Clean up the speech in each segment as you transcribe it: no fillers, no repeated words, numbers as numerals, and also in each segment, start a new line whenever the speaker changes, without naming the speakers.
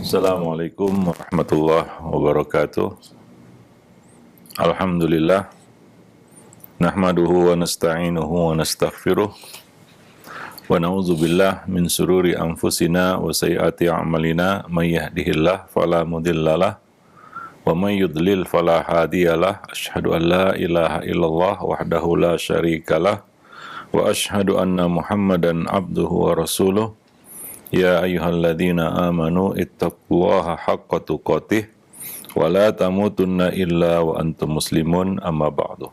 Assalamualaikum warahmatullahi wabarakatuh. Alhamdulillah. Nahmaduhu wa nasta'inuhu wa nastaghfiruh. Wa na'udzu billah min sururi anfusina wa sayyiati a'malina. May yahdihillah fala mudhillalah wa may yudlil fala hadiyalah. Asyhadu an la ilaha illallah wahdahu la syarikalah wa asyhadu anna Muhammadan abduhu wa rasuluh. Ya ayyuhalladzina amanu ittaqullaha haqqa tuqatih wa la tamutunna illa wa antum muslimun, amma ba'du.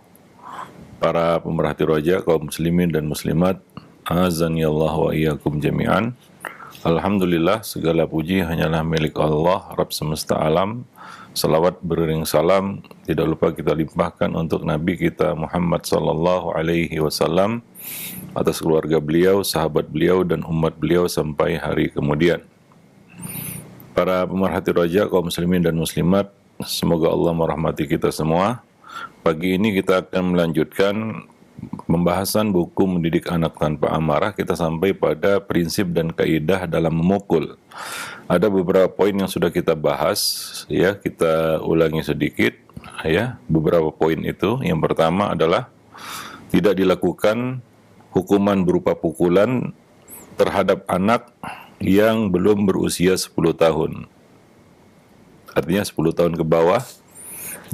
Para pemerhati roja kaum muslimin dan muslimat, azani Allah wa iyyakum jami'an. Alhamdulillah, segala puji hanyalah milik Allah, Rabb semesta alam. Salawat beriring salam tidak lupa kita limpahkan untuk Nabi kita Muhammad sallallahu alaihi wasallam, atas keluarga beliau, sahabat beliau, dan umat beliau sampai hari kemudian. Para pemerhati roja kaum muslimin dan muslimat, semoga Allah merahmati kita semua. Pagi ini kita akan melanjutkan pembahasan buku Mendidik Anak Tanpa Amarah. Kita sampai pada prinsip dan kaidah dalam memukul. Ada beberapa poin yang sudah kita bahas, ya, kita ulangi sedikit, ya, beberapa poin itu. Yang pertama adalah tidak dilakukan hukuman berupa pukulan terhadap anak yang belum berusia 10 tahun. Artinya 10 tahun ke bawah,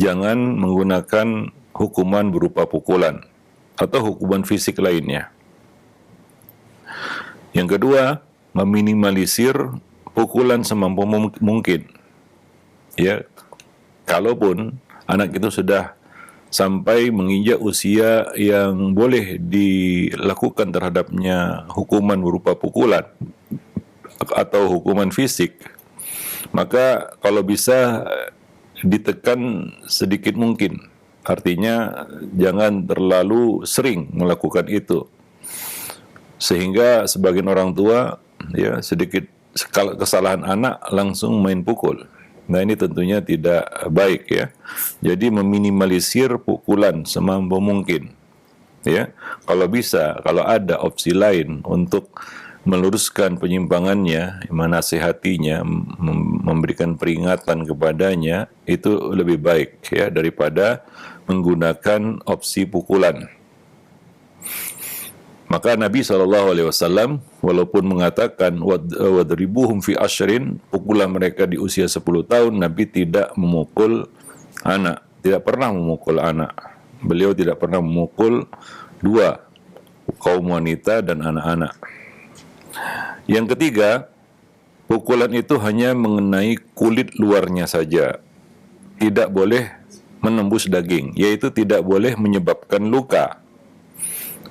jangan menggunakan hukuman berupa pukulan atau hukuman fisik lainnya. Yang kedua, meminimalisir pukulan semampu mungkin. Ya, kalaupun anak itu sudah sampai menginjak usia yang boleh dilakukan terhadapnya hukuman berupa pukulan atau hukuman fisik, maka kalau bisa ditekan sedikit mungkin. Artinya jangan terlalu sering melakukan itu, sehingga sebagian orang tua, ya, sedikit kesalahan anak langsung main pukul. Nah, ini tentunya tidak baik, ya. Jadi meminimalisir pukulan semampu mungkin, ya. Kalau bisa, kalau ada opsi lain untuk meluruskan penyimpangannya, menasihatinya, memberikan peringatan kepadanya, itu lebih baik, ya, daripada menggunakan opsi pukulan. Maka Nabi SAW walaupun mengatakan wadribuhum fi asyrin, pukulan mereka di usia 10 tahun, Nabi tidak memukul anak, tidak pernah memukul anak. Beliau tidak pernah memukul dua, kaum wanita dan anak-anak. Yang ketiga, pukulan itu hanya mengenai kulit luarnya saja, tidak boleh menembus daging, yaitu tidak boleh menyebabkan luka,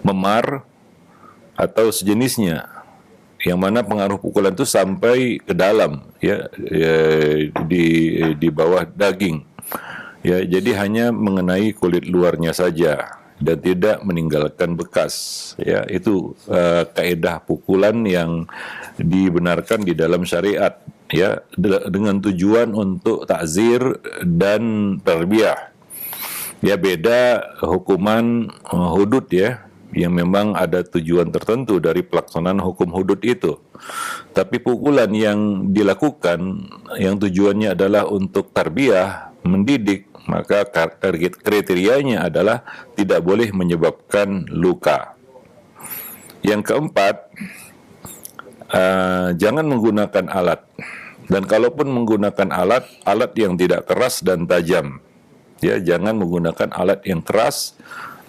memar, atau sejenisnya, yang mana pengaruh pukulan itu sampai ke dalam, ya, di bawah daging, ya. Jadi hanya mengenai kulit luarnya saja dan tidak meninggalkan bekas, ya. Itu kaidah pukulan yang dibenarkan di dalam syariat, ya, dengan tujuan untuk takzir dan tarbiyah. Ya, beda hukuman hudud, ya, yang memang ada tujuan tertentu dari pelaksanaan hukum hudud itu. Tapi pukulan yang dilakukan yang tujuannya adalah untuk tarbiyah, mendidik, maka kriterianya adalah tidak boleh menyebabkan luka. Yang keempat, jangan menggunakan alat. Dan kalaupun menggunakan alat yang tidak keras dan tajam, ya, jangan menggunakan alat yang keras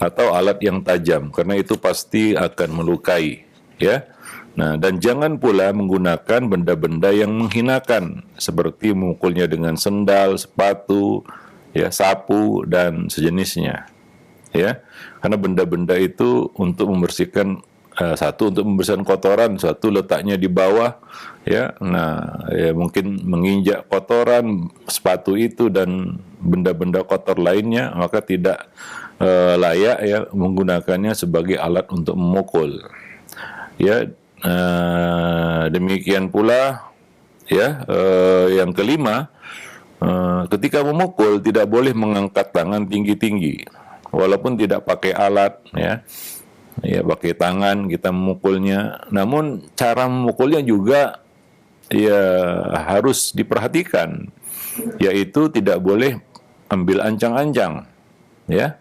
atau alat yang tajam, karena itu pasti akan melukai, ya. Nah, dan jangan pula menggunakan benda-benda yang menghinakan, seperti memukulnya dengan sendal, sepatu, ya, sapu dan sejenisnya, ya. Karena benda-benda itu untuk membersihkan, satu untuk membersihkan kotoran, satu letaknya di bawah, ya. Nah, ya, mungkin menginjak kotoran sepatu itu dan benda-benda kotor lainnya, maka tidak layak, ya, menggunakannya sebagai alat untuk memukul, ya. Demikian pula, ya, yang kelima, ketika memukul tidak boleh mengangkat tangan tinggi-tinggi, walaupun tidak pakai alat, ya. Ya, pakai tangan kita memukulnya, namun cara memukulnya juga ya harus diperhatikan, yaitu tidak boleh ambil ancang-ancang, ya.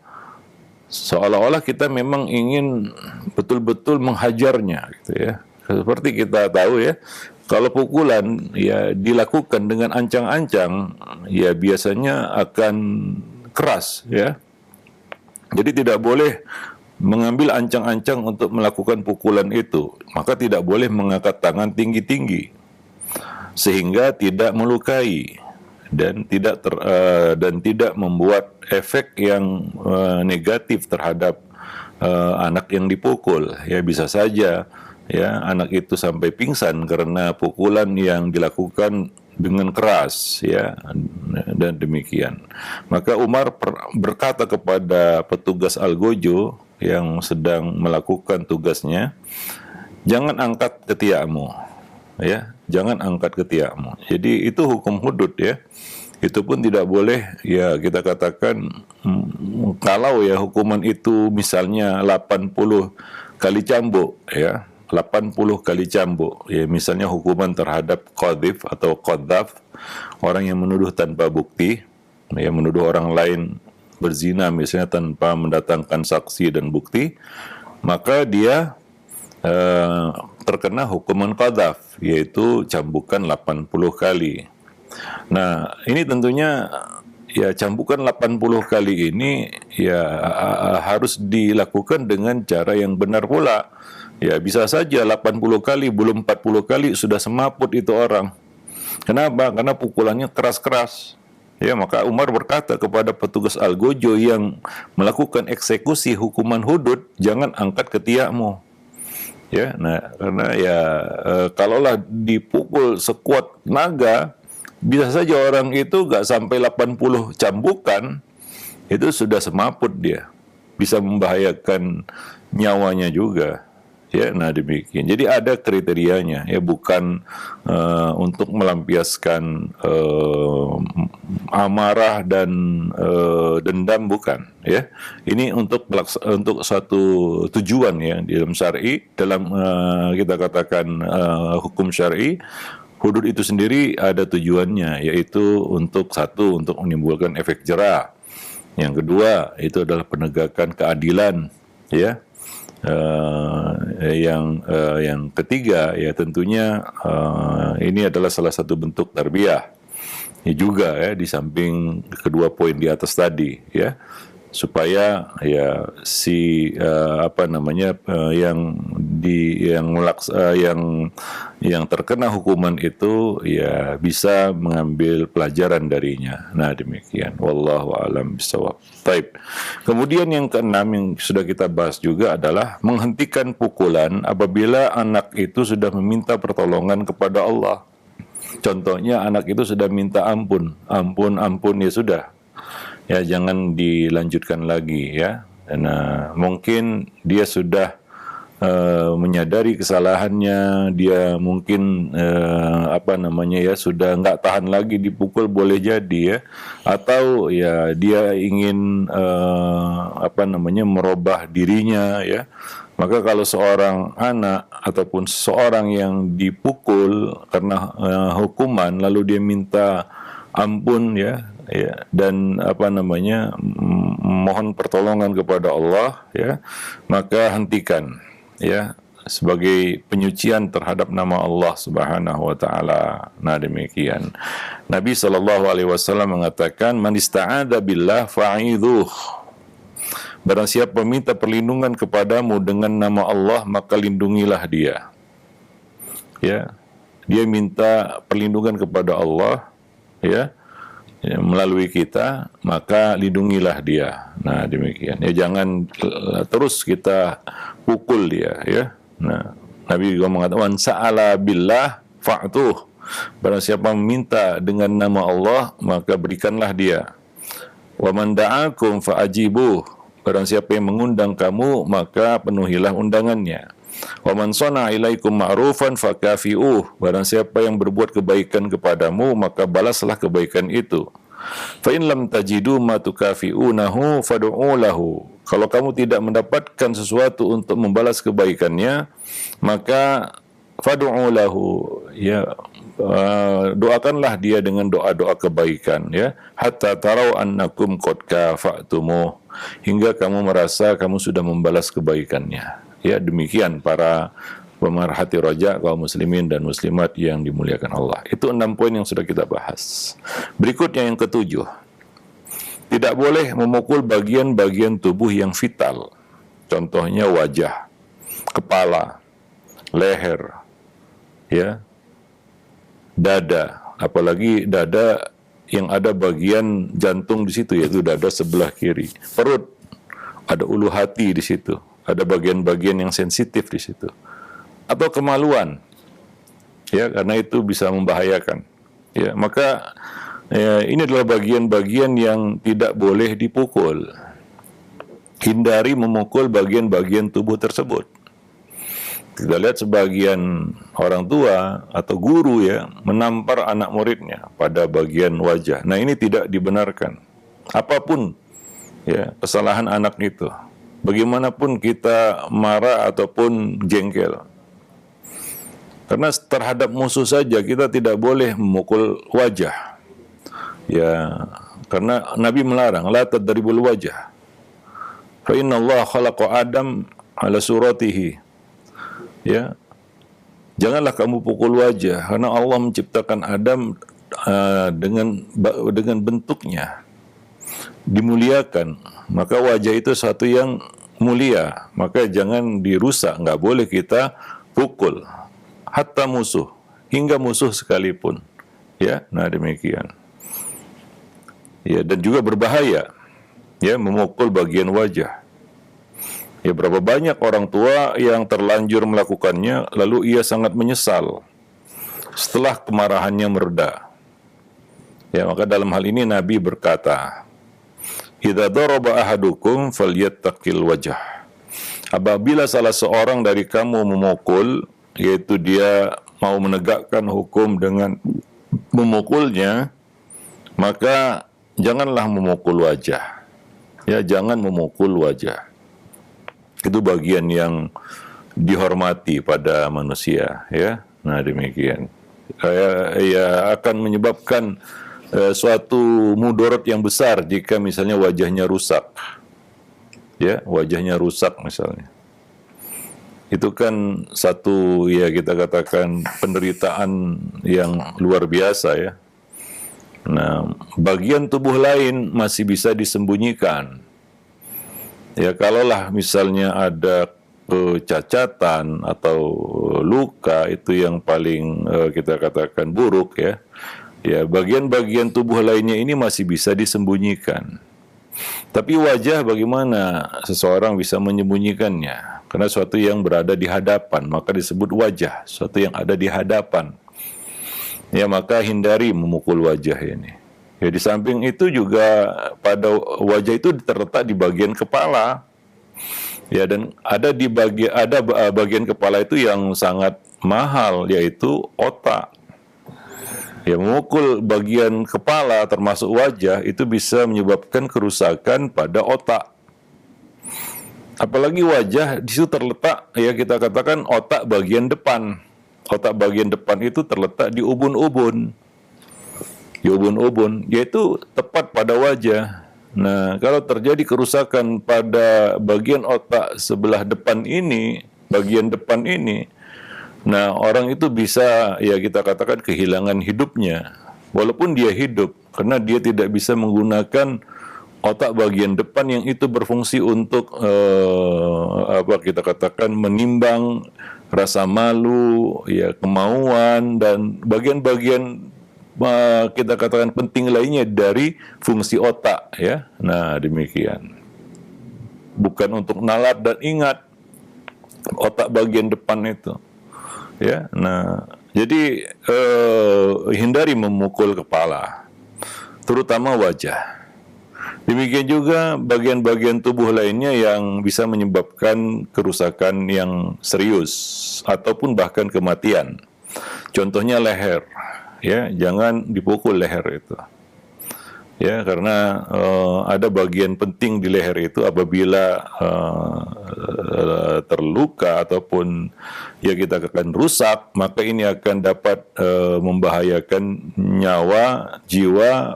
Seolah-olah kita memang ingin betul-betul menghajarnya, gitu ya. Seperti kita tahu ya, kalau pukulan ya dilakukan dengan ancang-ancang, ya biasanya akan keras, ya. Jadi tidak boleh mengambil ancang-ancang untuk melakukan pukulan itu. Maka tidak boleh mengangkat tangan tinggi-tinggi sehingga tidak melukai dan tidak membuat efek yang negatif terhadap anak yang dipukul. Ya bisa saja ya anak itu sampai pingsan karena pukulan yang dilakukan dengan keras, ya, dan demikian. Maka Umar berkata kepada petugas Algojo yang sedang melakukan tugasnya, jangan angkat ketiakmu, ya, jangan angkat ketiakmu. Jadi itu hukum hudud, ya. Itu pun tidak boleh, ya, kita katakan kalau ya hukuman itu misalnya 80 kali cambuk, ya, 80 kali cambuk, ya, misalnya hukuman terhadap qadhif atau qadzaf, orang yang menuduh tanpa bukti, ya, menuduh orang lain berzina misalnya tanpa mendatangkan saksi dan bukti, maka dia terkena hukuman qadzaf, yaitu cambukan 80 kali. Nah, ini tentunya ya cambukan 80 kali ini ya harus dilakukan dengan cara yang benar pula. Ya bisa saja 80 kali, belum 40 kali sudah semaput itu orang. Kenapa? Karena pukulannya keras-keras. Ya, maka Umar berkata kepada petugas Algojo yang melakukan eksekusi hukuman hudud, jangan angkat ketiakmu. Ya, nah karena ya kalaulah dipukul sekuat naga, bisa saja orang itu gak sampai 80 cambukan, itu sudah semaput dia. Bisa membahayakan nyawanya juga. Ya, nah demikian. Jadi ada kriterianya, ya, bukan untuk melampiaskan amarah dan dendam, bukan, ya. Ini untuk satu tujuan, ya, di dalam syar'i, dalam kita katakan hukum syar'i, hudud itu sendiri ada tujuannya, yaitu untuk menimbulkan efek jerah. Yang kedua, itu adalah penegakan keadilan, ya. Yang ketiga, ya, tentunya ini adalah salah satu bentuk tarbiyah, ya, juga, ya, di samping kedua poin di atas tadi, ya, supaya ya yang terkena hukuman itu ya bisa mengambil pelajaran darinya. Nah demikian, wallahu a'lam bishawab. Baik. Kemudian yang keenam yang sudah kita bahas juga adalah menghentikan pukulan apabila anak itu sudah meminta pertolongan kepada Allah. Contohnya anak itu sudah minta ampun, ya sudah. Ya, jangan dilanjutkan lagi, ya. Karena mungkin dia sudah menyadari kesalahannya, dia mungkin sudah nggak tahan lagi dipukul, boleh jadi, ya. Atau ya dia ingin merubah dirinya, ya. Maka kalau seorang anak ataupun seorang yang dipukul karena hukuman lalu dia minta ampun, ya, dan mohon pertolongan kepada Allah, ya, maka hentikan, ya, sebagai penyucian terhadap nama Allah Subhanahu wa taala. Nah demikian. Nabi SAW mengatakan, man ista'adza billah fa'idhuh. Barang siapa meminta perlindungan kepadamu dengan nama Allah, maka lindungilah dia. Ya. Dia minta perlindungan kepada Allah, ya, melalui kita, maka lindungilah dia. Nah demikian. Ya, jangan terus kita pukul dia, ya. Nah, Nabi juga mengatakan, sa'ala billah fa'tuh. Barang siapa meminta dengan nama Allah, maka berikanlah dia. Wa man da'akum fa'ajibuh. Barang siapa yang mengundang kamu, maka penuhilah undangannya. Wa man shana'a ilaikum ma'rufan fakafi'uh. Barang siapa yang berbuat kebaikan kepadamu, maka balaslah kebaikan itu. Fa in lam tajidu ma tukafi'unahu fad'u lahu. Kalau kamu tidak mendapatkan sesuatu untuk membalas kebaikannya, maka fad'u lahu, ya, doakanlah dia dengan doa-doa kebaikan, ya, hatta tarau annakum qad kafa'tumu, hingga kamu merasa kamu sudah membalas kebaikannya. Ya, demikian para pemerhati roja kaum muslimin dan muslimat yang dimuliakan Allah. Itu 6 poin yang sudah kita bahas. Berikutnya yang ketujuh, tidak boleh memukul bagian-bagian tubuh yang vital. Contohnya wajah, kepala, leher, ya, dada, apalagi dada yang ada bagian jantung di situ, yaitu dada sebelah kiri, perut, ada ulu hati di situ, ada bagian-bagian yang sensitif di situ, atau kemaluan, ya, karena itu bisa membahayakan. Ya, maka ini adalah bagian-bagian yang tidak boleh dipukul. Hindari memukul bagian-bagian tubuh tersebut. Kita lihat sebagian orang tua atau guru, ya, menampar anak muridnya pada bagian wajah. Nah, ini tidak dibenarkan. Apapun, ya, kesalahan anak itu, bagaimanapun kita marah ataupun jengkel, karena terhadap musuh saja kita tidak boleh memukul wajah. Ya, karena Nabi melarang, la tadribul wajah. Fa inna Allah khalaqa Adam ala suratihi. Ya, janganlah kamu pukul wajah, karena Allah menciptakan Adam dengan bentuknya dimuliakan. Maka wajah itu satu yang mulia, maka jangan dirusak, nggak boleh kita pukul, hatta musuh, hingga musuh sekalipun. Ya, nah demikian. Ya, dan juga berbahaya, ya, memukul bagian wajah. Ya, berapa banyak orang tua yang terlanjur melakukannya, lalu ia sangat menyesal setelah kemarahannya mereda. Ya, maka dalam hal ini Nabi berkata, "Idza daraba ahadukum falyattaqil wajah." Apabila salah seorang dari kamu memukul, yaitu dia mau menegakkan hukum dengan memukulnya, maka janganlah memukul wajah. Ya, jangan memukul wajah. Itu bagian yang dihormati pada manusia, ya. Nah, demikian. Ya, akan menyebabkan suatu mudarat yang besar jika misalnya wajahnya rusak. Ya, wajahnya rusak misalnya. Itu kan satu, ya, kita katakan penderitaan yang luar biasa, ya. Nah, bagian tubuh lain masih bisa disembunyikan. Ya, kalaulah misalnya ada kecacatan atau luka, itu yang paling kita katakan buruk, ya. Ya, bagian-bagian tubuh lainnya ini masih bisa disembunyikan. Tapi wajah, bagaimana seseorang bisa menyembunyikannya? Karena suatu yang berada di hadapan, maka disebut wajah, suatu yang ada di hadapan. Ya, maka hindari memukul wajah ini. Ya, di samping itu juga pada wajah itu terletak di bagian kepala. Ya, dan ada bagian kepala itu yang sangat mahal, yaitu otak. Ya, memukul bagian kepala termasuk wajah itu bisa menyebabkan kerusakan pada otak. Apalagi wajah di situ terletak, ya, kita katakan otak bagian depan. Otak bagian depan itu terletak di ubun-ubun. Di ubun-ubun, yaitu tepat pada wajah. Nah, kalau terjadi kerusakan pada bagian otak sebelah depan ini, bagian depan ini, nah, orang itu bisa, ya, kita katakan kehilangan hidupnya, walaupun dia hidup, karena dia tidak bisa menggunakan otak bagian depan yang itu berfungsi untuk kita katakan menimbang rasa malu, ya, kemauan, dan bagian-bagian kita katakan penting lainnya dari fungsi otak, ya. Nah, demikian. Bukan untuk nalar dan ingat otak bagian depan itu. Ya, nah, jadi hindari memukul kepala, terutama wajah. Demikian juga bagian-bagian tubuh lainnya yang bisa menyebabkan kerusakan yang serius ataupun bahkan kematian. Contohnya leher, ya, jangan dipukul leher itu. Ya, karena ada bagian penting di leher itu apabila terluka ataupun ya kita akan rusak, maka ini akan dapat membahayakan nyawa, jiwa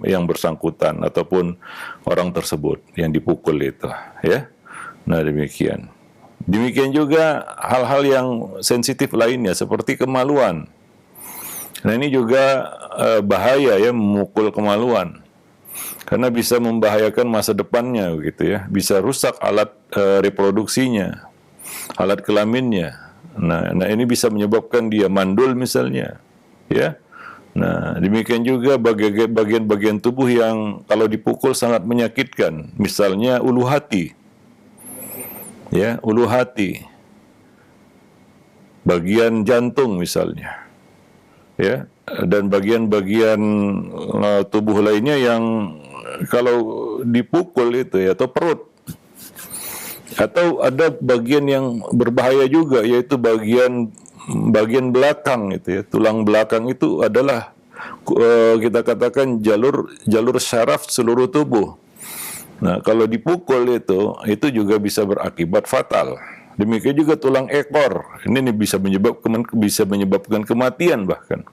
yang bersangkutan ataupun orang tersebut yang dipukul itu, ya. Nah, demikian. Demikian juga hal-hal yang sensitif lainnya seperti kemaluan. Nah, ini juga bahaya ya, memukul kemaluan. Karena bisa membahayakan masa depannya gitu ya. Bisa rusak alat reproduksinya, alat kelaminnya. Nah, ini bisa menyebabkan dia mandul misalnya, ya. Nah, demikian juga bagian-bagian tubuh yang kalau dipukul sangat menyakitkan. Misalnya ulu hati. Ya, ulu hati. Bagian jantung misalnya. Ya, dan bagian-bagian tubuh lainnya yang kalau dipukul itu ya, atau perut, atau ada bagian yang berbahaya juga, yaitu bagian belakang itu ya, tulang belakang itu adalah kita katakan jalur syaraf seluruh tubuh. Nah, kalau dipukul itu juga bisa berakibat fatal. Demikian juga tulang ekor, ini bisa menyebabkan kematian bahkan.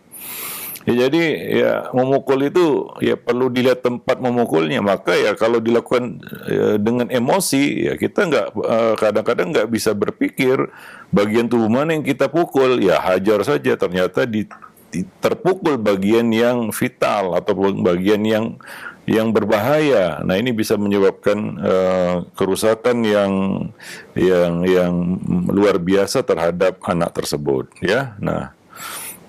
Ya, jadi ya memukul itu ya perlu dilihat tempat memukulnya. Maka ya kalau dilakukan dengan emosi, ya kita kadang-kadang nggak bisa berpikir bagian tubuh mana yang kita pukul. Ya hajar saja, ternyata terpukul bagian yang vital atau bagian yang berbahaya. Nah, ini bisa menyebabkan kerusakan yang luar biasa terhadap anak tersebut, ya. Nah,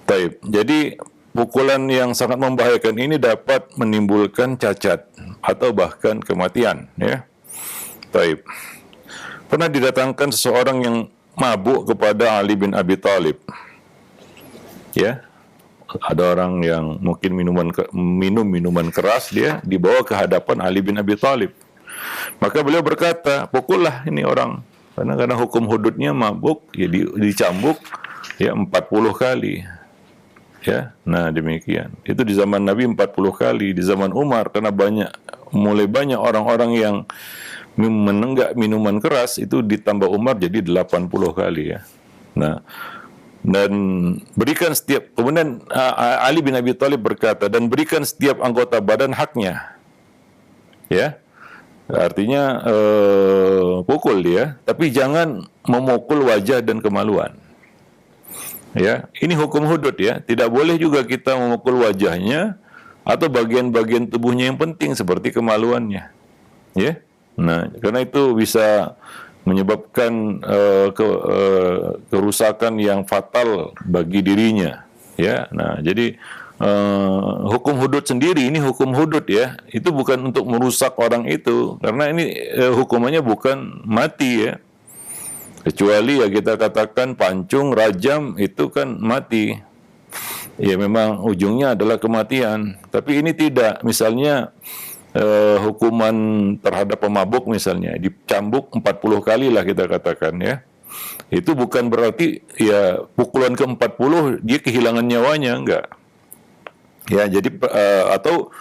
taib. Jadi pukulan yang sangat membahayakan ini dapat menimbulkan cacat atau bahkan kematian, ya. Taib. Pernah didatangkan seseorang yang mabuk kepada Ali bin Abi Thalib, ya. Ada orang yang mungkin minum minuman keras, dia dibawa ke hadapan Ali bin Abi Thalib. Maka beliau berkata, pukullah ini orang. Karena hukum hududnya mabuk, ya dicambuk ya 40 kali. Ya, nah demikian. Itu di zaman Nabi 40 kali, di zaman Umar karena mulai banyak orang-orang yang menenggak minuman keras, itu ditambah Umar jadi 80 kali ya. Nah, dan kemudian Ali bin Abi Thalib berkata, dan berikan setiap anggota badan haknya. Ya. Artinya pukul dia, tapi jangan memukul wajah dan kemaluan. Ya, ini hukum hudud ya. Tidak boleh juga kita memukul wajahnya atau bagian-bagian tubuhnya yang penting seperti kemaluannya. Ya. Nah, karena itu bisa menyebabkan kerusakan yang fatal bagi dirinya, ya. Nah, jadi hukum hudud sendiri, ini hukum hudud ya, itu bukan untuk merusak orang itu, karena ini hukumannya bukan mati ya, kecuali ya kita katakan pancung, rajam, itu kan mati, ya memang ujungnya adalah kematian. Tapi ini tidak, misalnya hukuman terhadap pemabuk misalnya dicambuk 40 kali lah kita katakan ya, itu bukan berarti ya pukulan ke-40 dia kehilangan nyawanya, enggak ya. Jadi atau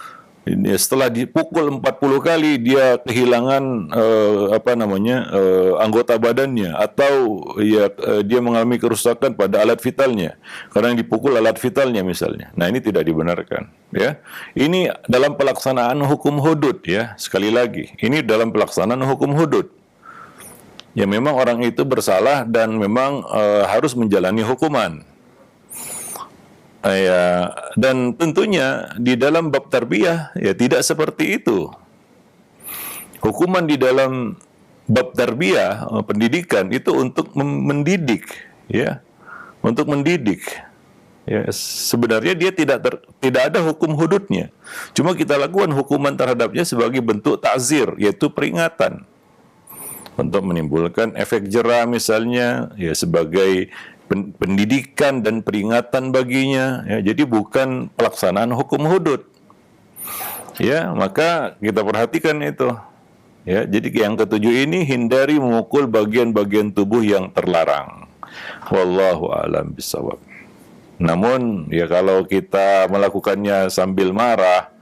setelah dipukul 40 kali dia kehilangan anggota badannya, atau ya dia mengalami kerusakan pada alat vitalnya karena yang dipukul alat vitalnya misalnya. Nah, ini tidak dibenarkan ya. Ini dalam pelaksanaan hukum hudud ya. Sekali lagi, ini dalam pelaksanaan hukum hudud. Ya memang orang itu bersalah dan memang harus menjalani hukuman. Ya, dan tentunya di dalam bab tarbiyah ya tidak seperti itu. Hukuman di dalam bab tarbiyah, pendidikan itu untuk mendidik ya, untuk mendidik. Ya, sebenarnya dia tidak ada hukum hududnya. Cuma kita lakukan hukuman terhadapnya sebagai bentuk ta'zir, yaitu peringatan. Untuk menimbulkan efek jera misalnya, ya sebagai pendidikan dan peringatan baginya ya. Jadi bukan pelaksanaan hukum hudud ya. Maka kita perhatikan itu ya. Jadi yang ketujuh ini, hindari memukul bagian-bagian tubuh yang terlarang. Wallahu a'lam bishawab. Namun ya kalau kita melakukannya sambil marah,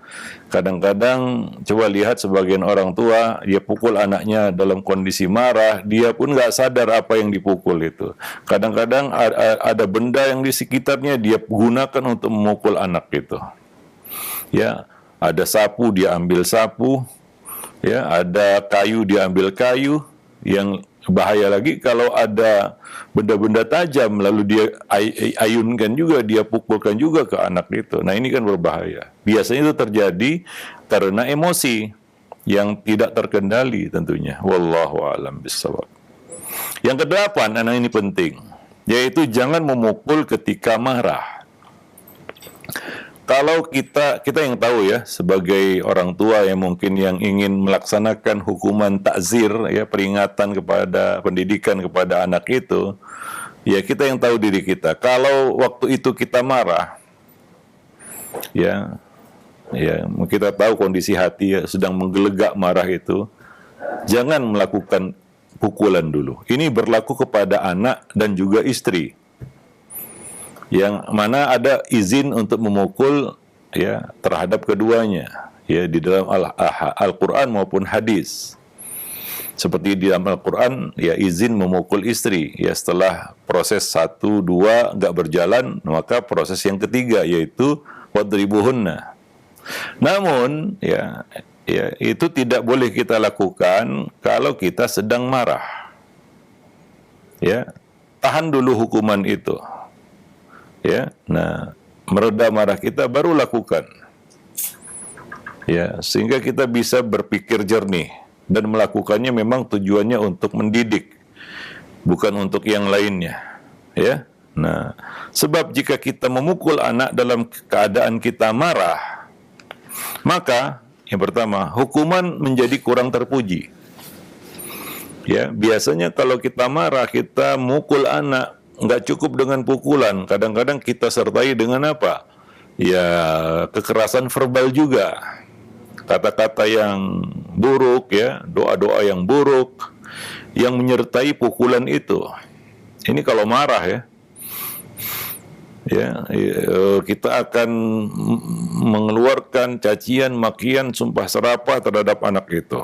kadang-kadang coba lihat sebagian orang tua, dia pukul anaknya dalam kondisi marah, dia pun nggak sadar apa yang dipukul itu. Kadang-kadang ada benda yang di sekitarnya dia gunakan untuk memukul anak itu. Ya, ada sapu dia ambil sapu, ya, ada kayu dia ambil kayu. Yang bahaya lagi kalau ada benda-benda tajam lalu dia ayunkan juga, dia pukulkan juga ke anak itu. Nah, ini kan berbahaya. Biasanya itu terjadi karena emosi yang tidak terkendali tentunya. Wallahu a'lam bishawab. Yang kedelapan, anak ini penting, yaitu jangan memukul ketika marah. Kalau kita yang tahu ya, sebagai orang tua yang mungkin yang ingin melaksanakan hukuman takzir, ya, peringatan kepada pendidikan kepada anak itu, ya kita yang tahu diri kita. Kalau waktu itu kita marah, ya kita tahu kondisi hati ya, sedang menggelegak marah itu, jangan melakukan pukulan dulu. Ini berlaku kepada anak dan juga istri, yang mana ada izin untuk memukul ya terhadap keduanya ya di dalam Al-Qur'an maupun hadis. Seperti di dalam Al-Qur'an ya izin memukul istri ya setelah proses 1 2 enggak berjalan, maka proses yang ketiga yaitu wadribuhunna. Namun ya itu tidak boleh kita lakukan kalau kita sedang marah. Ya, tahan dulu hukuman itu. Ya, nah mereda marah kita baru lakukan. Ya, sehingga kita bisa berpikir jernih dan melakukannya memang tujuannya untuk mendidik, bukan untuk yang lainnya. Ya, nah sebab jika kita memukul anak dalam keadaan kita marah, maka yang pertama hukuman menjadi kurang terpuji. Ya, biasanya kalau kita marah kita mukul anak, nggak cukup dengan pukulan, kadang-kadang kita sertai dengan apa? Ya, kekerasan verbal juga, kata-kata yang buruk, ya, doa-doa yang buruk, yang menyertai pukulan itu. Ini kalau marah ya, kita akan mengeluarkan cacian, makian, sumpah serapah terhadap anak itu.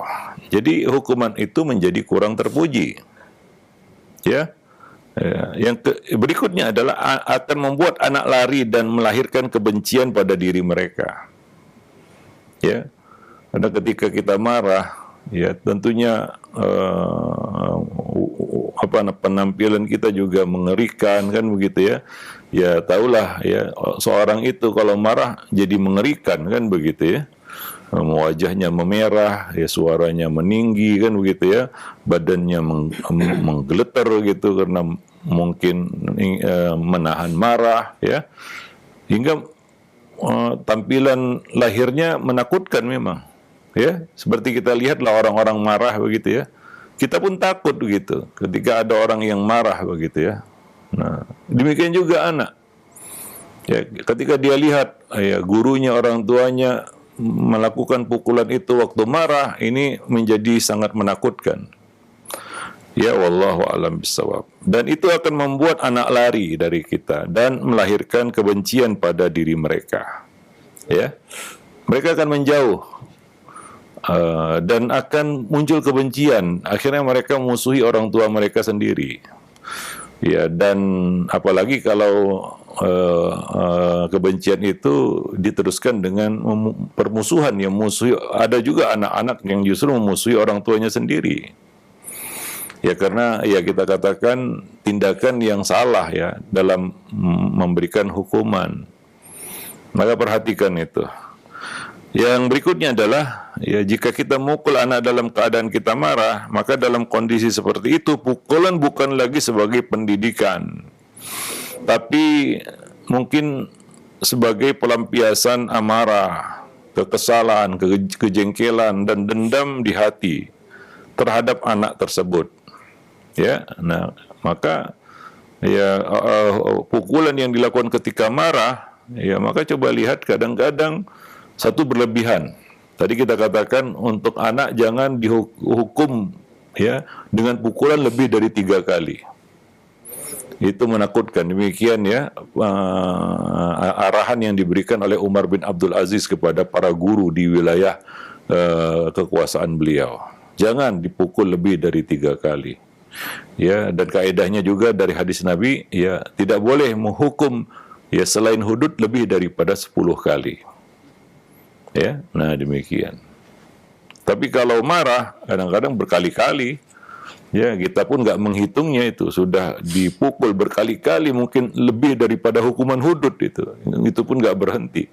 Jadi hukuman itu menjadi kurang terpuji. Ya. Yang berikutnya adalah akan membuat anak lari dan melahirkan kebencian pada diri mereka. Ya, karena ketika kita marah, ya tentunya penampilan kita juga mengerikan kan begitu ya. Ya tahulah ya seorang itu kalau marah jadi mengerikan kan begitu ya. Wajahnya memerah, ya suaranya meninggi kan begitu ya, badannya menggeletar gitu karena mungkin menahan marah ya, hingga tampilan lahirnya menakutkan memang ya, seperti kita lihatlah orang-orang marah begitu ya, kita pun takut begitu ketika ada orang yang marah begitu ya. Nah demikian juga anak ya, ketika dia lihat ya gurunya, orang tuanya melakukan pukulan itu waktu marah, ini menjadi sangat menakutkan. Ya, wallahu a'lam bishawab. Dan itu akan membuat anak lari dari kita dan melahirkan kebencian pada diri mereka. Ya, mereka akan menjauh dan akan muncul kebencian. Akhirnya mereka musuhi orang tua mereka sendiri. Ya, dan apalagi kalau kebencian itu diteruskan dengan permusuhan, yang musuh. Ada juga anak-anak yang justru memusuhi orang tuanya sendiri. Ya karena ya kita katakan tindakan yang salah ya dalam memberikan hukuman. Maka perhatikan itu. Yang berikutnya adalah ya jika kita mukul anak dalam keadaan kita marah, maka dalam kondisi seperti itu pukulan bukan lagi sebagai pendidikan, tapi mungkin sebagai pelampiasan amarah, kekesalan, kejengkelan dan dendam di hati terhadap anak tersebut. Ya, nah maka ya pukulan yang dilakukan ketika marah, ya maka coba lihat kadang-kadang satu berlebihan. Tadi kita katakan untuk anak jangan dihukum ya dengan pukulan lebih dari 3 kali. Itu menakutkan. Demikian ya arahan yang diberikan oleh Umar bin Abdul Aziz kepada para guru di wilayah kekuasaan beliau. Jangan dipukul lebih dari 3 kali. Ya, dan kaedahnya juga dari hadis Nabi, ya tidak boleh menghukum ya selain hudud lebih daripada 10 kali. Ya, nah demikian. Tapi kalau marah kadang-kadang berkali-kali. Ya, kita pun nggak menghitungnya, itu sudah dipukul berkali-kali, mungkin lebih daripada hukuman hudud itu pun nggak berhenti.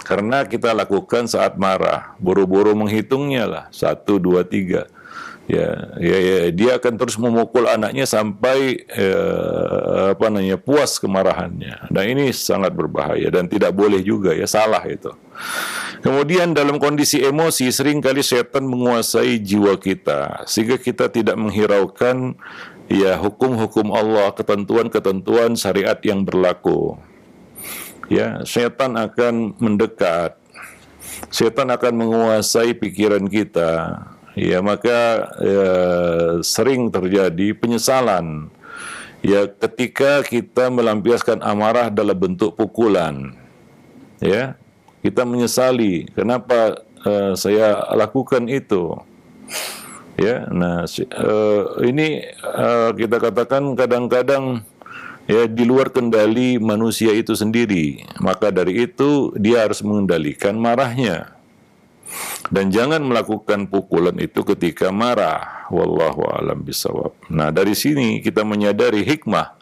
Karena kita lakukan saat marah, buru-buru menghitungnya lah, 1, 2, 3. Ya, dia akan terus memukul anaknya sampai puas kemarahannya. Nah ini sangat berbahaya dan tidak boleh juga, ya salah itu. Kemudian dalam kondisi emosi seringkali setan menguasai jiwa kita sehingga kita tidak menghiraukan ya hukum-hukum Allah, ketentuan-ketentuan syariat yang berlaku. Ya, setan akan mendekat. Setan akan menguasai pikiran kita. Ya, maka sering terjadi penyesalan. Ya, ketika kita melampiaskan amarah dalam bentuk pukulan. Ya, kita menyesali kenapa saya lakukan itu. Ya, nah ini kita katakan kadang-kadang ya di luar kendali manusia itu sendiri. Maka dari itu dia harus mengendalikan marahnya. Dan jangan melakukan pukulan itu ketika marah. Wallahu a'lam bishawab. Nah, dari sini kita menyadari hikmah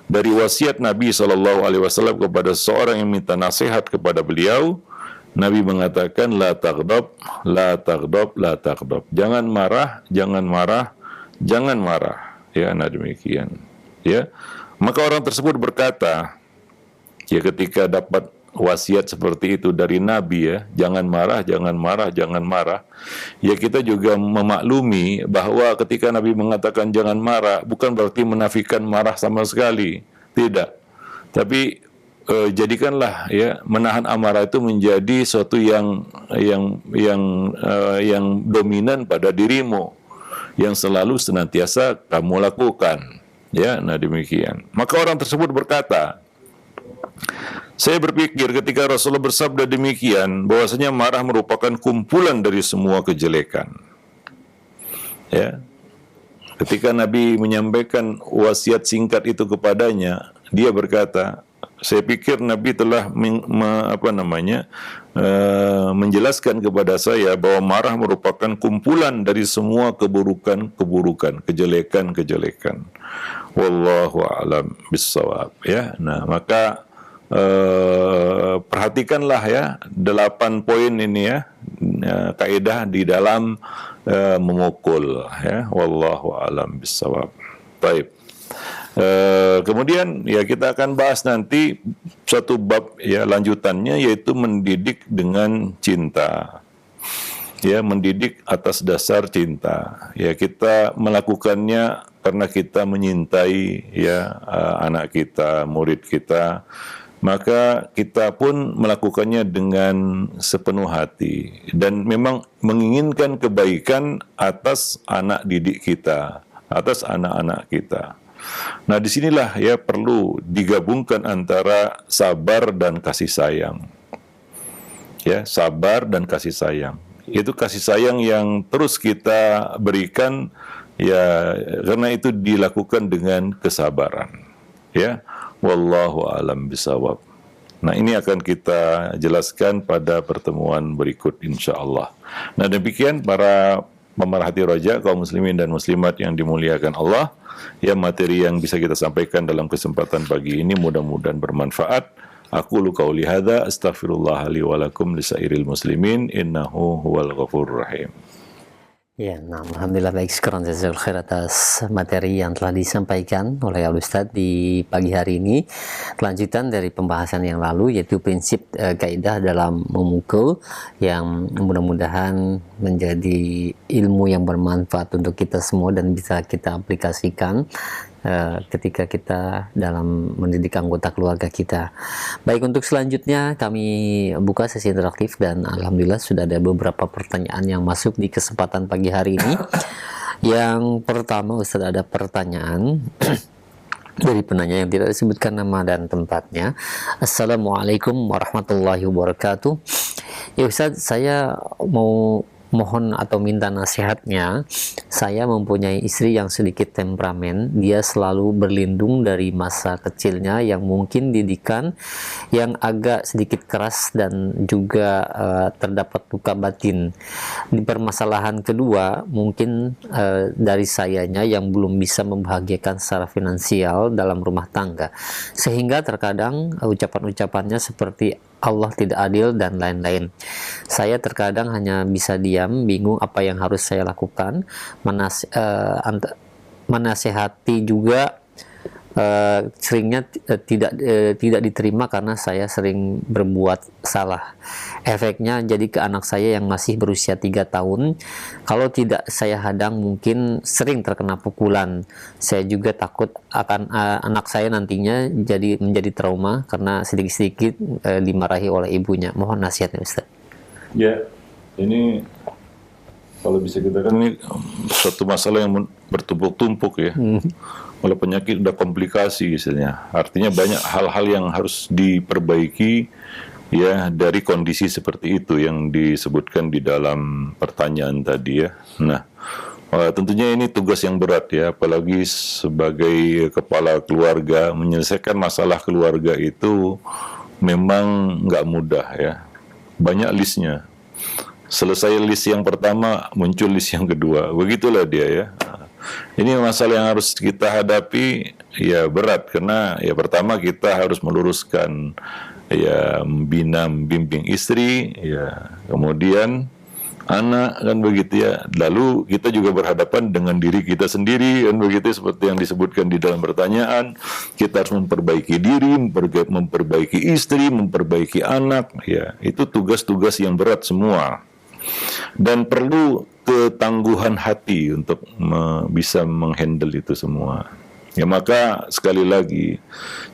dari wasiat Nabi SAW kepada seorang yang minta nasihat kepada beliau. Nabi mengatakan la taghdab, la taghdab, la taghdab. Jangan marah, jangan marah, jangan marah. Ya, nah demikian. Ya, maka orang tersebut berkata, ya ketika dapat wasiat seperti itu dari Nabi, ya, jangan marah, jangan marah, jangan marah. Ya, kita juga memaklumi bahwa ketika Nabi mengatakan jangan marah, bukan berarti menafikan marah sama sekali. Tidak. Tapi jadikanlah ya menahan amarah itu menjadi suatu yang dominan pada dirimu, yang selalu senantiasa kamu lakukan. Ya, nah demikian. Maka orang tersebut berkata, saya berpikir ketika Rasulullah bersabda demikian, bahwasanya marah merupakan kumpulan dari semua kejelekan. Ya, ketika Nabi menyampaikan wasiat singkat itu kepadanya, dia berkata, saya pikir Nabi telah menjelaskan kepada saya bahwa marah merupakan kumpulan dari semua keburukan-keburukan, kejelekan-kejelekan. Wallahu a'lam bishawab. Ya, nah maka perhatikanlah ya 8 poin ini ya, kaidah di dalam memukul ya. Wallahu a'lam bishawab. Baik. Kemudian ya kita akan bahas nanti satu bab ya lanjutannya, yaitu mendidik dengan cinta. Ya, mendidik atas dasar cinta. Ya, kita melakukannya karena kita menyintai ya anak kita, murid kita. Maka kita pun melakukannya dengan sepenuh hati dan memang menginginkan kebaikan atas anak didik kita, atas anak-anak kita. Nah, disinilah ya perlu digabungkan antara sabar dan kasih sayang. Ya, sabar dan kasih sayang. Itu kasih sayang yang terus kita berikan ya, karena itu dilakukan dengan kesabaran. Ya, wallahu a'lam bishawab. Nah, ini akan kita jelaskan pada pertemuan berikut insyaallah. Nah, demikian para pemerhati roja kaum muslimin dan muslimat yang dimuliakan Allah. Ya, materi yang bisa kita sampaikan dalam kesempatan pagi ini mudah-mudahan bermanfaat. Aku qauli hadza astaghfirullah li wa lakum lisairil muslimin innahu huwal ghafurur rahim.
Ya, nah, alhamdulillah, baik, syukran jazakallahu khair atas materi yang telah disampaikan oleh Al Ustadz di pagi hari ini. Kelanjutan dari pembahasan yang lalu, yaitu prinsip kaidah dalam memukul, yang mudah-mudahan menjadi ilmu yang bermanfaat untuk kita semua dan bisa kita aplikasikan ketika kita dalam mendidik anggota keluarga kita. Baik, untuk selanjutnya kami buka sesi interaktif dan alhamdulillah sudah ada beberapa pertanyaan yang masuk di kesempatan pagi hari ini. Yang pertama, Ustaz, ada pertanyaan Dari penanya yang tidak disebutkan nama dan tempatnya. Assalamualaikum warahmatullahi wabarakatuh. Ya Ustadz, saya mau mohon atau minta nasihatnya. Saya mempunyai istri yang sedikit temperamen. Dia selalu berlindung dari masa kecilnya yang mungkin didikan yang agak sedikit keras dan juga terdapat luka batin. Di permasalahan kedua, mungkin dari sayanya yang belum bisa membahagiakan secara finansial dalam rumah tangga, sehingga terkadang ucapan-ucapannya seperti Allah tidak adil dan lain-lain. Saya terkadang hanya bisa diam, bingung apa yang harus saya lakukan. Menasehati juga seringnya tidak diterima karena saya sering berbuat salah. Efeknya jadi ke anak saya yang masih berusia 3 tahun. Kalau tidak saya hadang mungkin sering terkena pukulan. Saya juga takut akan anak saya nantinya menjadi trauma karena sedikit-sedikit dimarahi oleh ibunya. Mohon nasihatnya Ustaz.
Ya, ini kalau bisa kita kan ini satu masalah yang bertumpuk-tumpuk ya. Oleh penyakit udah komplikasi istilahnya. Artinya banyak hal-hal yang harus diperbaiki ya dari kondisi seperti itu yang disebutkan di dalam pertanyaan tadi ya. Nah, tentunya ini tugas yang berat ya, apalagi sebagai kepala keluarga menyelesaikan masalah keluarga itu memang nggak mudah ya. Banyak listnya. Selesai list yang pertama, muncul list yang kedua. Begitulah dia ya. Ini masalah yang harus kita hadapi ya berat karena ya pertama kita harus meluruskan ya membimbing istri ya, kemudian anak kan begitu ya. Lalu kita juga berhadapan dengan diri kita sendiri kan begitu, seperti yang disebutkan di dalam pertanyaan. Kita harus memperbaiki diri, memperbaiki istri, memperbaiki anak ya. Itu tugas-tugas yang berat semua. Dan perlu ketangguhan hati untuk bisa menghandle itu semua. Ya maka sekali lagi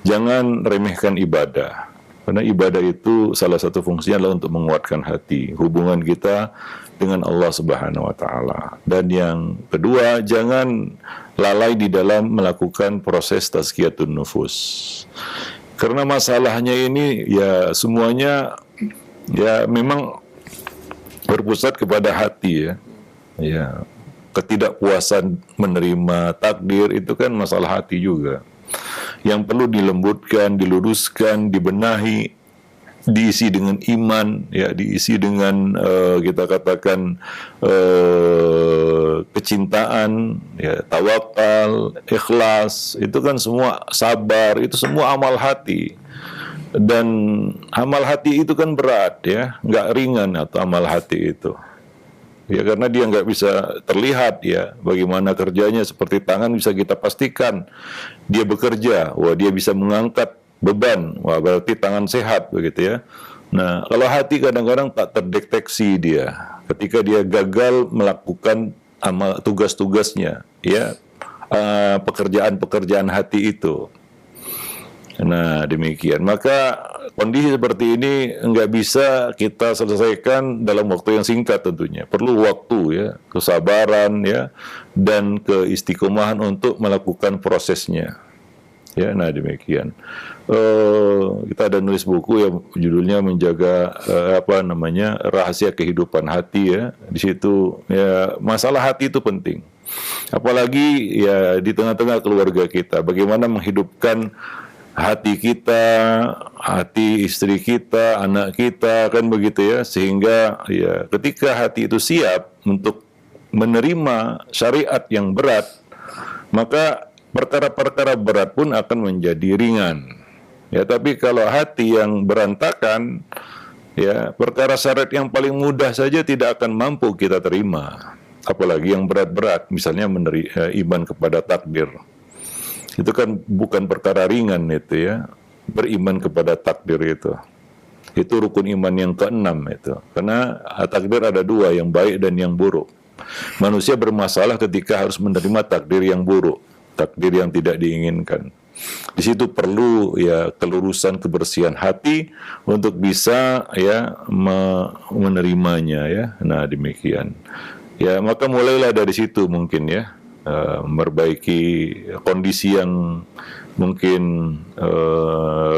jangan remehkan ibadah. Karena ibadah itu salah satu fungsinya adalah untuk menguatkan hati, hubungan kita dengan Allah Subhanahu wa taala. Dan yang kedua, jangan lalai di dalam melakukan proses tazkiyatun nufus. Karena masalahnya ini ya semuanya ya memang berpusat kepada hati ya. Ya, ketidakpuasan menerima takdir itu kan masalah hati juga. Yang perlu dilembutkan, diluruskan, dibenahi, diisi dengan iman, ya, diisi dengan kita katakan kecintaan, ya, tawakal, ikhlas, itu kan semua sabar, itu semua amal hati. Dan amal hati itu kan berat ya, nggak ringan atau amal hati itu. Ya karena dia nggak bisa terlihat ya, bagaimana kerjanya, seperti tangan bisa kita pastikan dia bekerja, wah dia bisa mengangkat beban, wah berarti tangan sehat begitu ya. Nah kalau hati kadang-kadang tak terdeteksi dia, ketika dia gagal melakukan amal tugas-tugasnya ya, pekerjaan-pekerjaan hati itu. Nah demikian, maka kondisi seperti ini nggak bisa kita selesaikan dalam waktu yang singkat tentunya. Perlu waktu ya, kesabaran ya, dan keistiqomahan untuk melakukan prosesnya. Ya, nah demikian. Kita ada nulis buku yang judulnya menjaga rahasia kehidupan hati ya. Di situ ya masalah hati itu penting. Apalagi ya di tengah-tengah keluarga kita, bagaimana menghidupkan hati kita, hati istri kita, anak kita, kan begitu ya, sehingga ya ketika hati itu siap untuk menerima syariat yang berat, maka perkara-perkara berat pun akan menjadi ringan. Ya, tapi kalau hati yang berantakan, ya perkara syariat yang paling mudah saja tidak akan mampu kita terima, apalagi yang berat-berat, misalnya iman kepada takdir. Itu kan bukan perkara ringan itu ya, beriman kepada takdir itu. Itu rukun iman yang ke-6 itu. Karena takdir ada dua, yang baik dan yang buruk. Manusia bermasalah ketika harus menerima takdir yang buruk, takdir yang tidak diinginkan. Di situ perlu ya kelurusan, kebersihan hati untuk bisa ya menerimanya ya. Nah demikian. Ya maka mulailah dari situ mungkin ya. Memperbaiki kondisi yang mungkin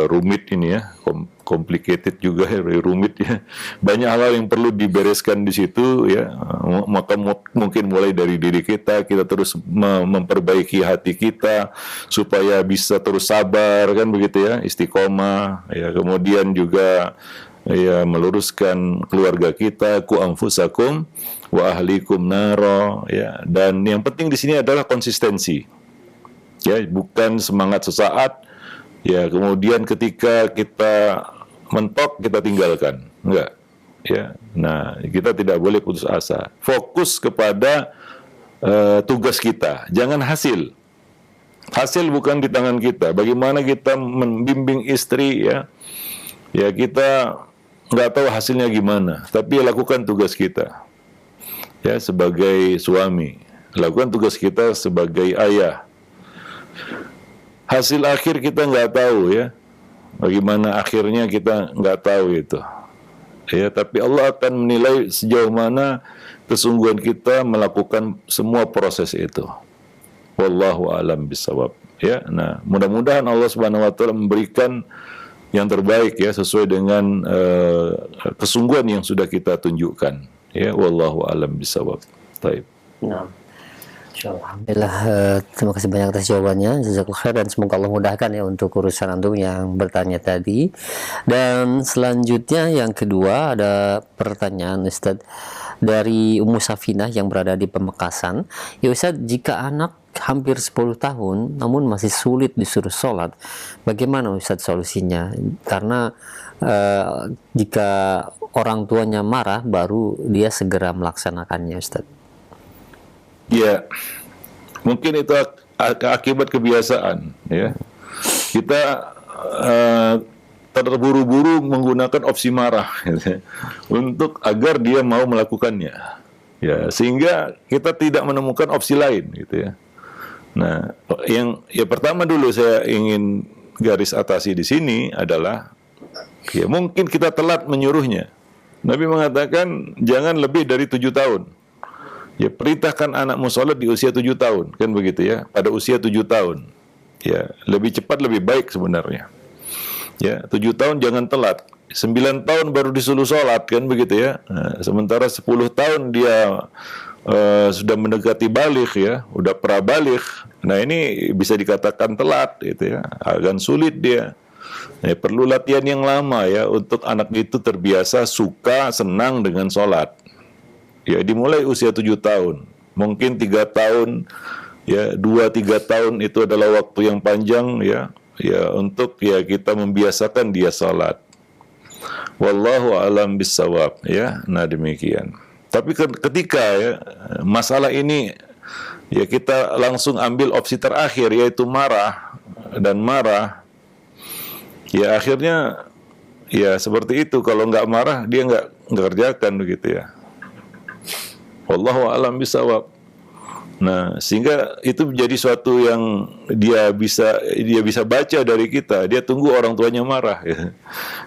rumit ini ya, complicated juga ya, rumit ya. Banyak hal yang perlu dibereskan di situ ya. Maka mungkin mulai dari diri kita terus memperbaiki hati kita supaya bisa terus sabar kan begitu ya, istiqomah ya. Kemudian juga ya meluruskan keluarga kita, ku anfusakum wa ahlikum naro ya. Dan yang penting di sini adalah konsistensi. Ya, bukan semangat sesaat ya, kemudian ketika kita mentok kita tinggalkan. Enggak. Ya. Nah, kita tidak boleh putus asa. Fokus kepada tugas kita, jangan hasil. Hasil bukan di tangan kita. Bagaimana kita membimbing istri ya. Ya, kita nggak tahu hasilnya gimana, tapi lakukan tugas kita. Ya, sebagai suami, lakukan tugas kita sebagai ayah. Hasil akhir kita nggak tahu ya, bagaimana akhirnya kita nggak tahu itu. Ya, tapi Allah akan menilai sejauh mana kesungguhan kita melakukan semua proses itu. Wallahu a'lam bishawab. Ya, nah mudah-mudahan Allah Subhanahu Wa Taala memberikan yang terbaik ya sesuai dengan kesungguhan yang sudah kita tunjukkan. Ya, wallahu a'lam bishawab. Baik.
Nah. Alhamdulillah, terima kasih banyak atas jawabannya, jazakallahu khair, dan semoga Allah mudahkan ya untuk urusan antum yang bertanya tadi. Dan selanjutnya yang kedua ada pertanyaan Ustadz dari Ummu Safinah yang berada di Pamekasan. Ya Ustadz, jika anak hampir 10 tahun namun masih sulit disuruh sholat, bagaimana Ustadz solusinya? Karena jika orang tuanya marah baru dia segera melaksanakannya Ustadz.
Ya, mungkin itu akibat kebiasaan ya. Kita terburu-buru menggunakan opsi marah gitu, untuk agar dia mau melakukannya. Ya, sehingga kita tidak menemukan opsi lain gitu ya. Nah, yang pertama dulu saya ingin garis atasi di sini adalah ya mungkin kita telat menyuruhnya. Nabi mengatakan jangan lebih dari 7 tahun. Ya, perintahkan anakmu sholat di usia 7 tahun, kan begitu ya, pada usia 7 tahun. Ya, lebih cepat lebih baik sebenarnya. Ya, 7 tahun jangan telat. 9 tahun baru disuruh sholat, kan begitu ya. Nah, sementara 10 tahun dia sudah mendekati baligh ya, udah prabaligh. Nah, ini bisa dikatakan telat gitu ya. Agak sulit dia. Nah, perlu latihan yang lama ya untuk anak itu terbiasa suka senang dengan sholat. Ya, dimulai usia 7 tahun, mungkin 3 tahun, ya 2-3 tahun itu adalah waktu yang panjang ya, ya untuk ya kita membiasakan dia salat. Wallahu a'lam bishawab ya. Nah demikian. Tapi ketika ya masalah ini ya kita langsung ambil opsi terakhir yaitu marah dan marah, ya akhirnya ya seperti itu. Kalau nggak marah dia nggak kerjakan begitu ya. Wallahu a'lam bishawab. Nah, sehingga itu menjadi suatu yang dia bisa baca dari kita. Dia tunggu orang tuanya marah. Ya,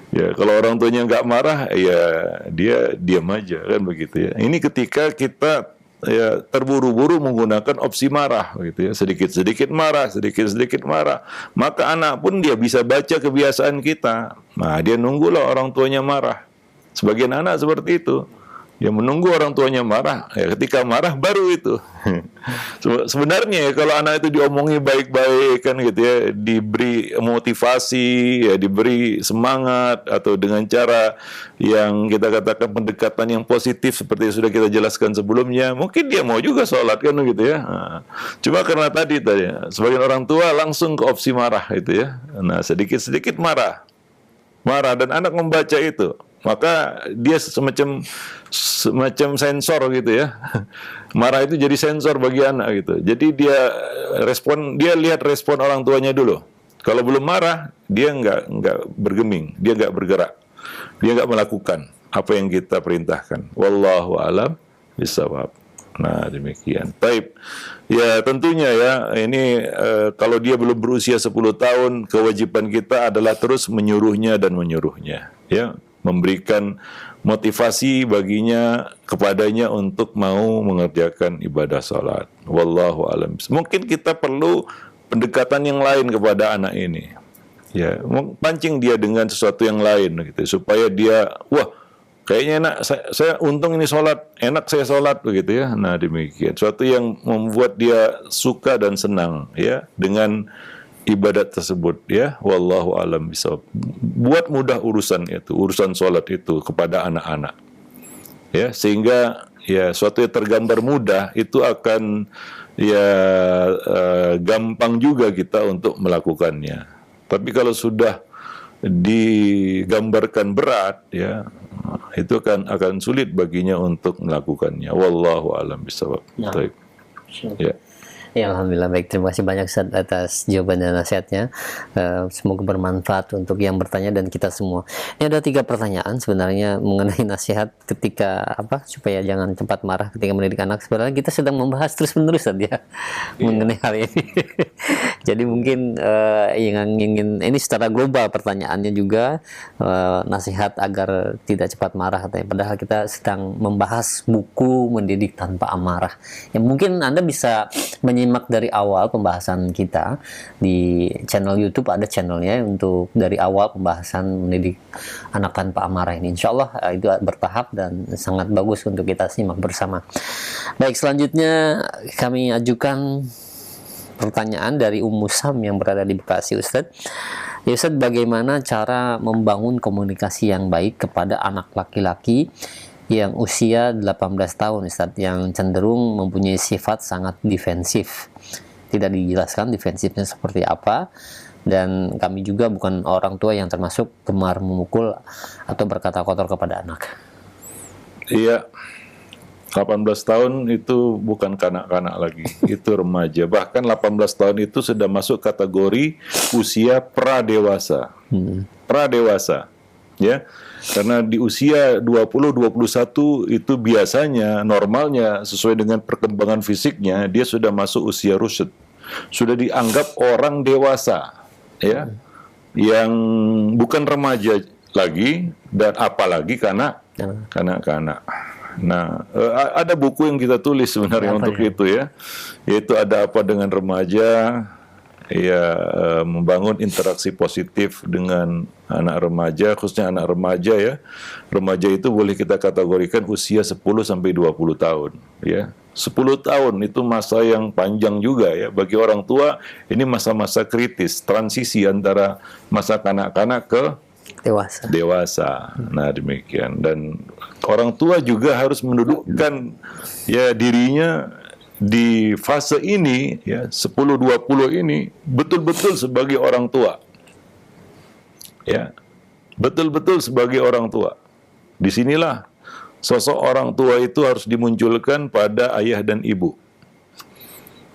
ya kalau orang tuanya nggak marah, ya dia diam aja kan begitu ya. Ini ketika kita ya terburu-buru menggunakan opsi marah, gitu ya. Sedikit-sedikit marah, sedikit-sedikit marah. Maka anak pun dia bisa baca kebiasaan kita. Nah, dia nunggulah orang tuanya marah. Sebagian anak seperti itu. Ya menunggu orang tuanya marah, ya ketika marah baru itu. Sebenarnya ya, kalau anak itu diomongi baik-baik kan gitu ya, diberi motivasi, ya diberi semangat atau dengan cara yang kita katakan pendekatan yang positif seperti yang sudah kita jelaskan sebelumnya, mungkin dia mau juga sholat kan gitu ya. Nah, cuma karena tadi sebagian orang tua langsung ke opsi marah itu ya. Nah, sedikit-sedikit marah dan anak membaca itu. Maka dia semacam sensor gitu ya. Marah itu jadi sensor bagi anak gitu. Jadi dia lihat respon orang tuanya dulu. Kalau belum marah, dia nggak bergeming, dia nggak bergerak, dia nggak melakukan apa yang kita perintahkan. Wallahu a'lam bishawab. Nah demikian. Baik. Ya tentunya ya ini kalau dia belum berusia 10 tahun, kewajiban kita adalah terus menyuruhnya. Ya. Memberikan motivasi baginya kepadanya untuk mau mengerjakan ibadah salat. Wallahu a'lam. Mungkin kita perlu pendekatan yang lain kepada anak ini. Ya, pancing dia dengan sesuatu yang lain gitu, supaya dia, wah, kayaknya enak, saya untung ini sholat, enak saya sholat begitu ya. Nah demikian, suatu yang membuat dia suka dan senang ya dengan ibadat tersebut ya. Wallahu alam bisawab. Buat mudah urusan itu, urusan sholat itu kepada anak-anak ya, sehingga ya suatu yang tergambar mudah itu akan ya gampang juga kita untuk melakukannya. Tapi kalau sudah digambarkan berat ya, itu akan sulit baginya untuk melakukannya. Wallahu a'lam bishawab.
Nah.
Baik. Ya.
Ya, alhamdulillah, baik. Terima kasih banyak Ustaz atas jawaban dan nasihatnya. Semoga bermanfaat untuk yang bertanya dan kita semua. Ini ada 3 pertanyaan sebenarnya mengenai nasihat ketika supaya jangan cepat marah ketika mendidik anak. Sebenarnya kita sedang membahas terus-menerus Ustaz ya mengenai hal ini. Jadi mungkin yang ingin ini secara global pertanyaannya juga nasihat agar tidak cepat marah katanya. Padahal kita sedang membahas buku mendidik tanpa amarah. Yang mungkin Anda bisa menyimak dari awal pembahasan kita di channel YouTube, ada channelnya untuk dari awal pembahasan mendidik anak tanpa amarah ini. Insya Allah itu bertahap dan sangat bagus untuk kita simak bersama. Baik, selanjutnya kami ajukan pertanyaan dari Ummu Sam yang berada di Bekasi, Ustadz. Ya Ustadz, bagaimana cara membangun komunikasi yang baik kepada anak laki-laki yang usia 18 tahun, Ustadz, yang cenderung mempunyai sifat sangat defensif? Tidak dijelaskan defensifnya seperti apa, dan kami juga bukan orang tua yang termasuk gemar memukul atau berkata kotor kepada anak.
Iya. 18 tahun itu bukan kanak-kanak lagi, itu remaja. Bahkan 18 tahun itu sudah masuk kategori usia pradewasa. Pradewasa, ya. Karena di usia 20-21 itu biasanya, normalnya, sesuai dengan perkembangan fisiknya, dia sudah masuk usia rusyd. Sudah dianggap orang dewasa, ya. Yang bukan remaja lagi, dan apalagi kanak-kanak. Nah, ada buku yang kita tulis sebenarnya untuk itu ya, yaitu Ada Apa Dengan Remaja, ya, membangun interaksi positif dengan anak remaja, khususnya anak remaja ya. Remaja itu boleh kita kategorikan usia 10-20 tahun ya. 10 tahun itu masa yang panjang juga ya, bagi orang tua ini masa-masa kritis, transisi antara masa kanak-kanak ke dewasa. Nah demikian, dan orang tua juga harus mendudukkan ya dirinya di fase ini ya 10-20 ini betul-betul sebagai orang tua. Ya. Betul-betul sebagai orang tua. Disinilah sosok orang tua itu harus dimunculkan pada ayah dan ibu.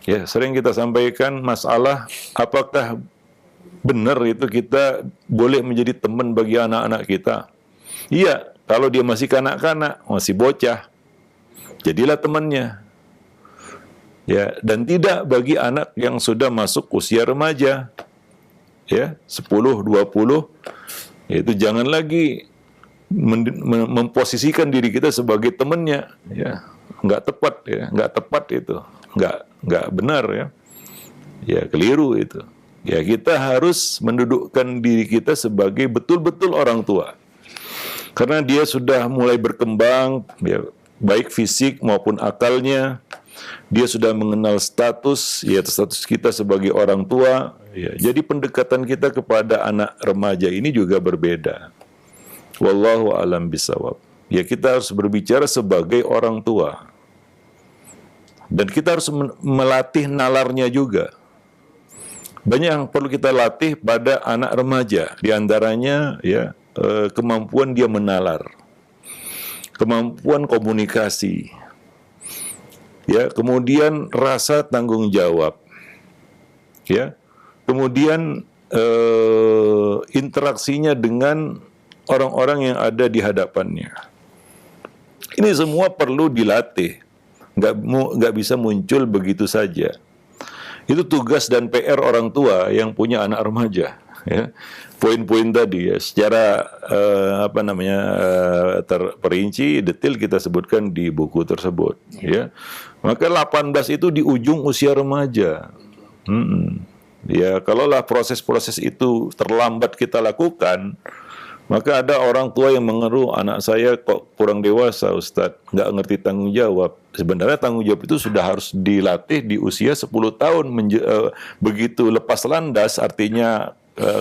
Ya, sering kita sampaikan masalah apakah benar itu kita boleh menjadi teman bagi anak-anak kita. Iya, kalau dia masih kanak-kanak, masih bocah, jadilah temannya. Ya, dan tidak bagi anak yang sudah masuk usia remaja. Ya, 10-20, itu jangan lagi memposisikan diri kita sebagai temannya, ya. Nggak tepat ya, nggak tepat itu. Nggak benar ya. Ya, keliru itu. Ya, kita harus mendudukkan diri kita sebagai betul-betul orang tua. Karena dia sudah mulai berkembang, ya, baik fisik maupun akalnya. Dia sudah mengenal status kita sebagai orang tua. Ya, jadi pendekatan kita kepada anak remaja ini juga berbeda. Wallahu a'lam bishawab. Ya, kita harus berbicara sebagai orang tua. Dan kita harus melatih nalarnya juga. Banyak yang perlu kita latih pada anak remaja, di antaranya ya kemampuan dia menalar, kemampuan komunikasi, ya, kemudian rasa tanggung jawab, ya, kemudian interaksinya dengan orang-orang yang ada di hadapannya. Ini semua perlu dilatih, nggak bisa muncul begitu saja. Itu tugas dan PR orang tua yang punya anak remaja. Ya. Poin-poin tadi ya, secara terperinci, detail kita sebutkan di buku tersebut. Ya. Maka 18 itu di ujung usia remaja. Ya, kalaulah proses-proses itu terlambat kita lakukan, maka ada orang tua yang mengeluh, anak saya kok kurang dewasa Ustadz, nggak ngerti tanggung jawab. Sebenarnya tanggung jawab itu sudah harus dilatih di usia 10 tahun. Begitu lepas landas, artinya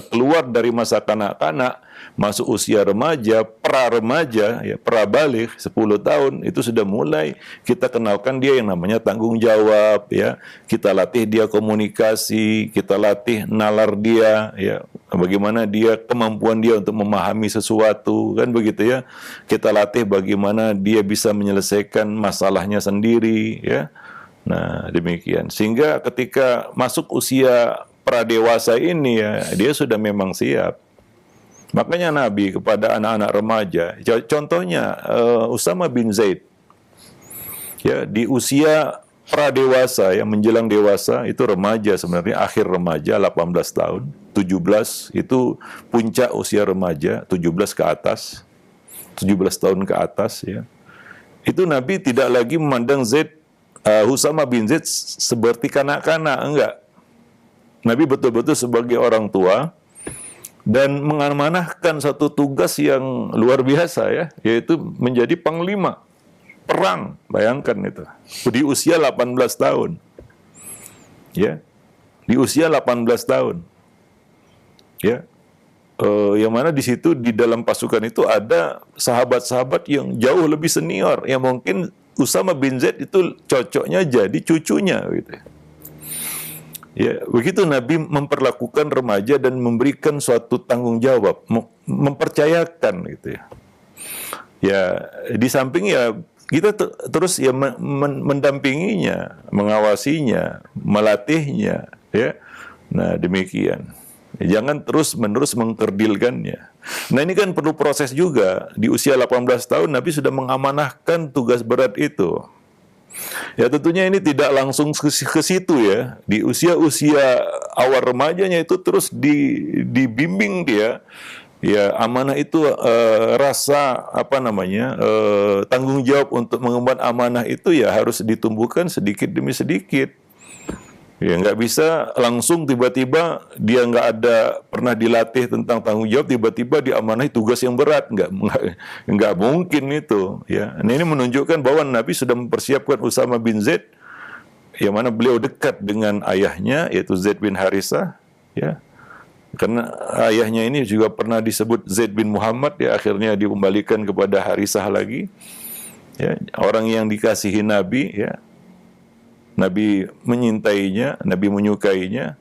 keluar dari masa kanak-kanak, masuk usia remaja, pra-remaja, ya, pra-baligh, 10 tahun, itu sudah mulai kita kenalkan dia yang namanya tanggung jawab, ya. Kita latih dia komunikasi, kita latih nalar dia, ya. Bagaimana dia, kemampuan dia untuk memahami sesuatu, kan begitu ya. Kita latih bagaimana dia bisa menyelesaikan masalahnya sendiri, ya. Nah, demikian. Sehingga ketika masuk usia pradewasa ini, ya, dia sudah memang siap. Makanya Nabi kepada anak-anak remaja, contohnya Usama bin Zaid, ya, di usia pradewasa, ya, menjelang dewasa, itu remaja sebenarnya, akhir remaja 18 tahun, 17 itu puncak usia remaja, 17 ke atas, 17 tahun ke atas, ya. Itu Nabi tidak lagi memandang Usama bin Zaid seperti kanak-kanak, enggak. Nabi betul-betul sebagai orang tua dan mengamanahkan satu tugas yang luar biasa, ya, yaitu menjadi panglima perang. Bayangkan itu. Di usia 18 tahun. Ya. Di usia 18 tahun. Ya. Yang mana di situ di dalam pasukan itu ada sahabat-sahabat yang jauh lebih senior, yang mungkin Usama bin Zaid itu cocoknya jadi cucunya gitu. Ya, begitu Nabi memperlakukan remaja dan memberikan suatu tanggung jawab, mempercayakan gitu ya. Ya, di samping ya kita terus ya mendampinginya, mengawasinya, melatihnya, ya. Nah, demikian. Jangan terus-menerus mengkerdilkannya. Nah, ini kan perlu proses juga. Di usia 18 tahun Nabi sudah mengamanahkan tugas berat itu. Ya, tentunya ini tidak langsung ke situ, ya. Di usia-usia awal remajanya itu terus dibimbing dia. Ya, amanah itu rasa tanggung jawab untuk mengemban amanah itu ya harus ditumbuhkan sedikit demi sedikit. Ya, nggak bisa langsung tiba-tiba dia pernah dilatih tentang tanggung jawab, tiba-tiba diamanahi tugas yang berat, nggak mungkin itu, ya. Nah, ini menunjukkan bahwa Nabi sudah mempersiapkan Usama bin Zaid, yang mana beliau dekat dengan ayahnya yaitu Zaid bin Harithah, ya. Karena ayahnya ini juga pernah disebut Zaid bin Muhammad, ya, akhirnya dikembalikan kepada Harithah lagi, ya, orang yang dikasihi Nabi, ya. Nabi menyintainya, Nabi menyukainya.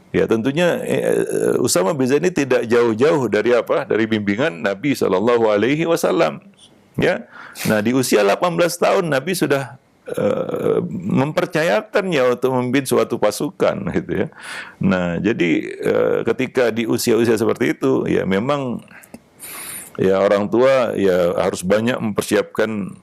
Ya, tentunya Usama bin Zaid ini tidak jauh-jauh dari dari bimbingan Nabi SAW. Ya. Nah, di usia 18 tahun Nabi sudah mempercayakannya untuk memimpin suatu pasukan, gitu ya. Nah, jadi ketika di usia-usia seperti itu, ya memang ya orang tua ya harus banyak mempersiapkan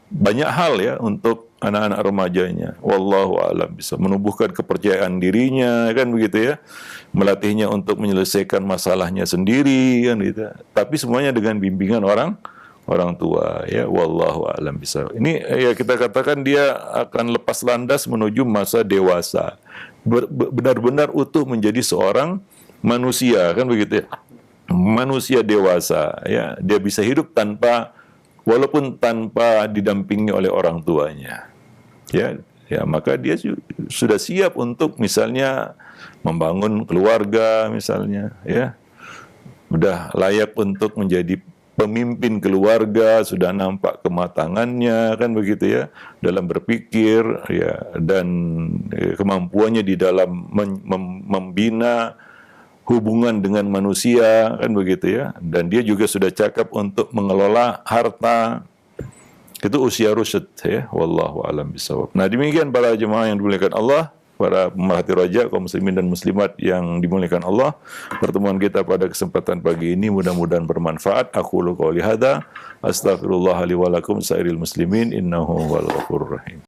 banyak hal, ya, untuk anak-anak remajanya. Wallahu a'lam, bisa menumbuhkan kepercayaan dirinya, kan begitu, ya. Melatihnya untuk menyelesaikan masalahnya sendiri, kan gitu. Tapi semuanya dengan bimbingan orang tua, ya. Wallahu a'lam bisa. Ini ya kita katakan dia akan lepas landas menuju masa dewasa. Benar-benar utuh menjadi seorang manusia, kan begitu, ya. Manusia dewasa, ya. Dia bisa hidup walaupun tanpa didampingi oleh orang tuanya, ya, maka dia sudah siap untuk misalnya membangun keluarga, misalnya, ya, sudah layak untuk menjadi pemimpin keluarga, sudah nampak kematangannya, kan begitu, ya, dalam berpikir, ya, dan kemampuannya di dalam membina hubungan dengan manusia, kan begitu, ya. Dan dia juga sudah cakap untuk mengelola harta. Itu usia rusyd, ya. Wallahu a'lam bishawab. Nah, demikian para jemaah yang dimuliakan Allah, para pemerhati raja, kaum muslimin dan muslimat yang dimuliakan Allah. Pertemuan kita pada kesempatan pagi ini mudah-mudahan bermanfaat. Aqulu qouli hadza, astaghfirullah li wa lakum sairil muslimin, innahu huwal ghafurur rahim.